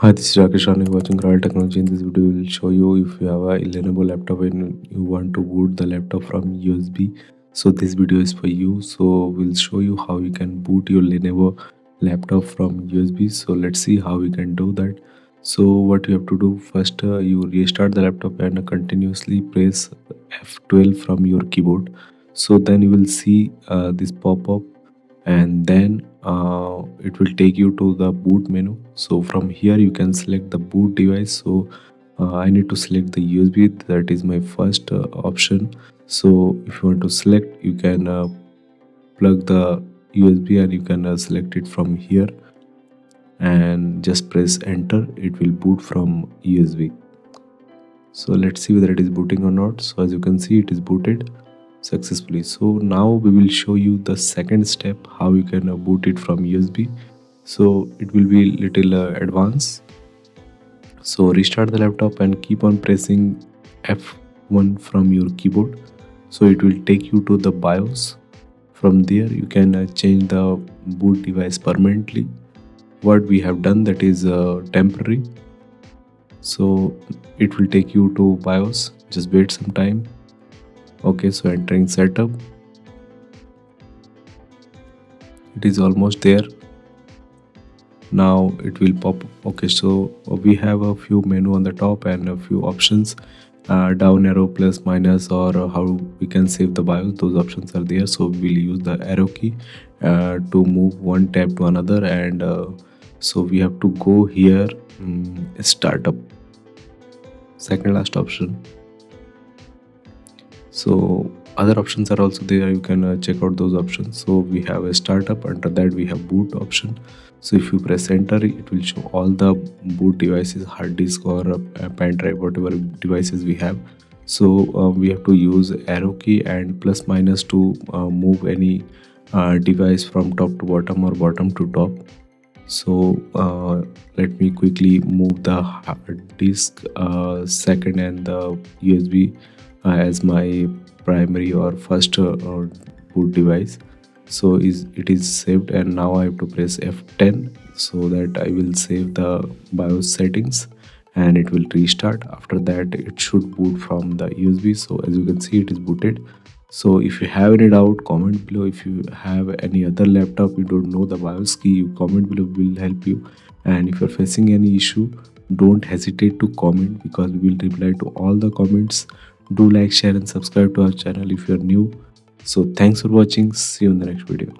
Hi, this is Rakesh Rani watching Royal Technology. In this video, we will show you if you have a Lenovo laptop and you want to boot the laptop from USB. So this video is for you. So we'll show you how you can boot your Lenovo laptop from USB. So let's see how we can do that. So what you have to do first, you restart the laptop and continuously press F12 from your keyboard. So then you will see this pop-up, and then it will take you to the boot menu. So from here you can select the boot device. So I need to select the USB, that is my first option. So if you want to select, you can plug the USB and you can select it from here and just press enter. It will boot from USB. So let's see whether it is booting or not. So as you can see, it is booted successfully. So now we will show you the second step, how you can boot it from USB. So it will be little advanced. So restart the laptop and keep on pressing F1 from your keyboard. So it will take you to the BIOS. From there you can change the boot device permanently. What we have done, that is temporary. So it will take you to BIOS. Just wait some time. Okay, so entering setup. It is almost there. Now it will pop. Okay, so we have a few menu on the top and a few options, down arrow, plus, minus, or how we can save the BIOS. Those options are there. So we'll use the arrow key to move one tab to another, and so we have to go here, startup, second last option. So other options are also there, you can check out those options. So we have a startup, under that we have boot option. So if you press enter, it will show all the boot devices, hard disk or a pen drive, whatever devices we have. So we have to use arrow key and plus minus to move any device from top to bottom or bottom to top. So let me quickly move the hard disk second and the USB as my primary or first boot device. So it is saved, and now I have to press F10 so that I will save the BIOS settings and it will restart. After that it should boot from the USB. So as you can see, it is booted. So if you have any doubt, comment below. If you have any other laptop you don't know the BIOS key, you comment below, will help you. And if you're facing any issue, don't hesitate to comment, because we will reply to all the comments. Do like, share and subscribe to our channel if you're new. So thanks for watching. See you in the next video.